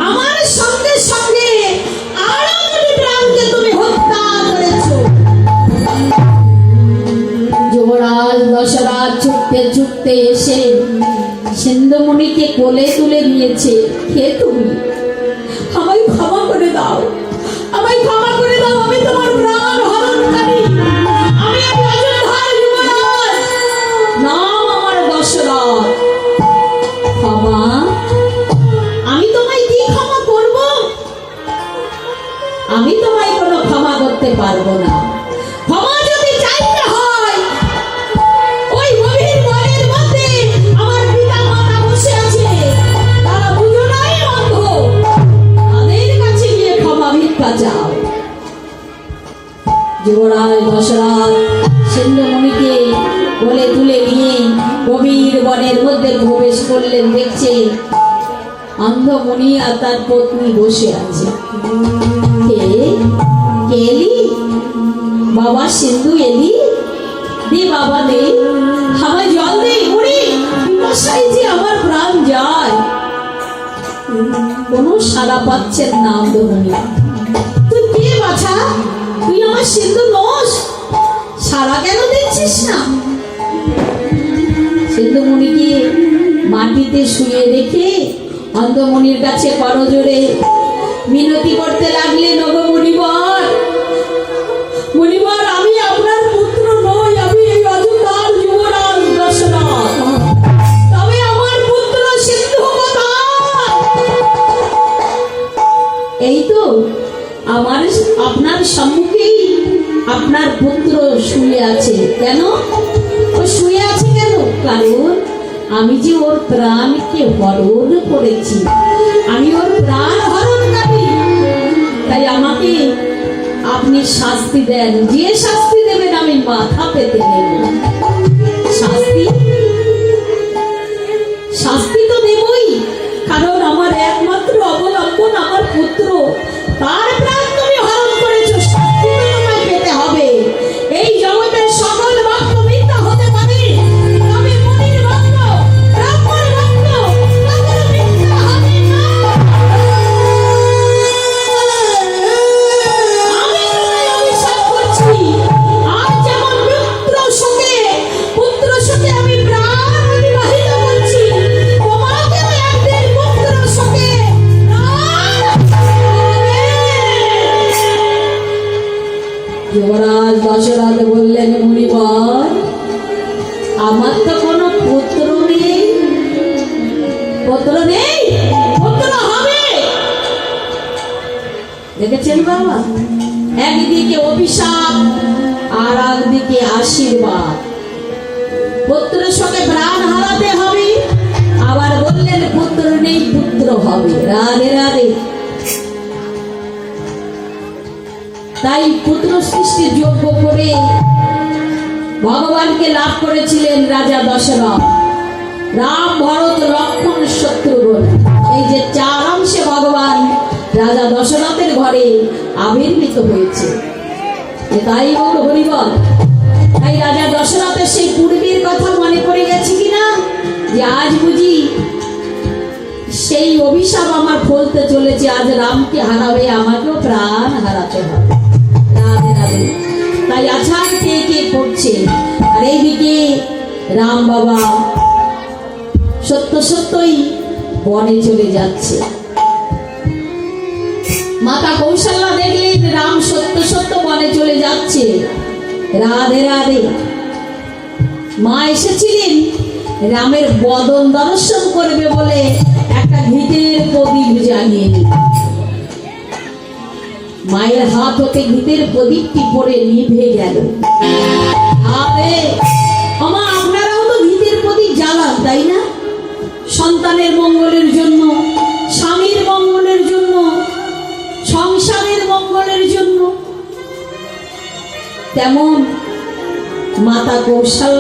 আমার সঙ্গে সঙ্গে আরো দুটি প্রাণকে তুমি হত্যা করেছো। যুবরাজ দশরথ ছুটতে ছুটতে এসে সিন্ধুমণিকে কোলে তুলে নিয়েছে। কে তুমি? আমায় ক্ষমা করে দাও, আমায় ক্ষমা করে দাও, আমি তোমার প্রাণ হরণকারী, আমি অযোধ্যার যুবরাজ, নাম আমার দশরথ। ক্ষমা? আমি তোমায় কি ক্ষমা করব? আমি তোমায় কোনো ক্ষমা করতে পারবো না। ক্ষমা যদি চাইতে হয়, ওই গভীর বনের মধ্যে আমার পিতা মাতা বসে আছে, তারা দুজনাই অন্ধ, তাদের কাছে গিয়ে ক্ষমা ভিক্ষা চাও। যুবরাজ দশরথ সিন্ধুমণিকে কোলে তুলে নিয়ে গভীর বনের মধ্যে প্রবেশ করলেন। দেখছে অন্ধমণি আর তার পত্নী বসে আছে। কে এলি? বাবা সিন্ধু এলি? দে বাবা দে, আমায় জল দে, মুড়ি, পিপাসায় যে আমার প্রাণ যায়। কোনো সাড়া পাচ্ছেন না অন্ধমণি। তুই কে বাছা? তুই আমার সিন্ধু নস, সাড়া কেন দিচ্ছিস না? সিন্ধুমণিকে মাটিতে শুয়ে রেখে অন্ধমণির কাছে করজোড়ে মিনতি করতে লাগলেন। ওগো মুনিবর, মুনিবর, আমি আপনার পুত্র নই, আমি এই অযোধ্যার যুবরাজ দশরথ, তবে আমার পুত্র সিন্ধু কোথায়? এই তো আমার আপনার সম্মুখেই আপনার পুত্র শুয়ে আছে। কেন ও শুয়ে আছে কেন? কারণ আমি যে ওর প্রাণকে হরণ করেছি, আমি ওর প্রাণ হরণকারী। তাই আমাকে আপনি শাস্তি দেন, যে শাস্তি দেবেন আমি মাথা পেতে নেব। শাস্তি? শাস্তি তো দেবই, কারণ আমার একমাত্র অবলম্বন আমার পুত্র, তার প্রাণ তুমি হরণ করেছো, শাস্তি তো তোমায় পেতে হবে। এই জগতের সকল বাক্য মিথ্যা হতে পারে, তবে মুনির বাক্য, ব্রাহ্মণ বাক্য কখনো মিথ্যা হবে না। আমি তোমায় অভিশাপ করছি, আজ যেমন পুত্র শোকে আমি প্রাণ অতিবাহিত করছি, তোমাকেও একদিন পুত্র শোকে যুবরাজ দশরথ বললেন, মুনিবর, আমার তো কোনো পুত্র নেই। পুত্র নেই? পুত্র হবে। দেখেছেন বাবা, একদিকে অভিশাপ আর একদিকে আশীর্বাদ। পুত্র সঙ্গে প্রাণ হারাতে হবে, আবার বললেন পুত্র নেই, পুত্র হবে। রাধে রাধে। তাই পুত্র সৃষ্টির যোগ্য করে ভগবানকে লাভ করেছিলেন রাজা দশরথ। রাম, ভরত, লক্ষ্মণ, শত্রুঘ্ন, এই যে চার অংশে ভগবান রাজা দশরথের ঘরে আবির্ভূত হয়েছে। তাই বল হরিবল। তাই রাজা দশরথের সেই পূর্বের কথা মনে পড়ে গেছে কিনা, যে আজ বুঝি সেই অভিশাপ আমার ফলতে চলেছে, আজ রামকে হারাবে, আমাকেও প্রাণ হারাতে হবে। রাধে রাধে। তাই আছাড় কে কে পড়ছে, আর এইদিকে রাম বাবা সত্য সত্যই বনে চলে যাচ্ছে। মাতা কৌশল্যা দেখলেন রাম সত্য সত্য বনে চলে যাচ্ছে। রাধে রাধে। মা এসেছিলেন রামের বদন দর্শন করবে বলে একটা ঘিতের প্রদীপ জ্বালিয়ে দিল। মায়ের হাত হতে ঘিতের প্রদীপটি পড়ে নিভে গেল। আপনারাও তো ঘিতের প্রদীপ জ্বালান, তাই না? সন্তানের মঙ্গলের জন্য, স্বামীর মঙ্গলের জন্য, সংসারের মঙ্গলের জন্য। তেমন মাতা কৌশল্যা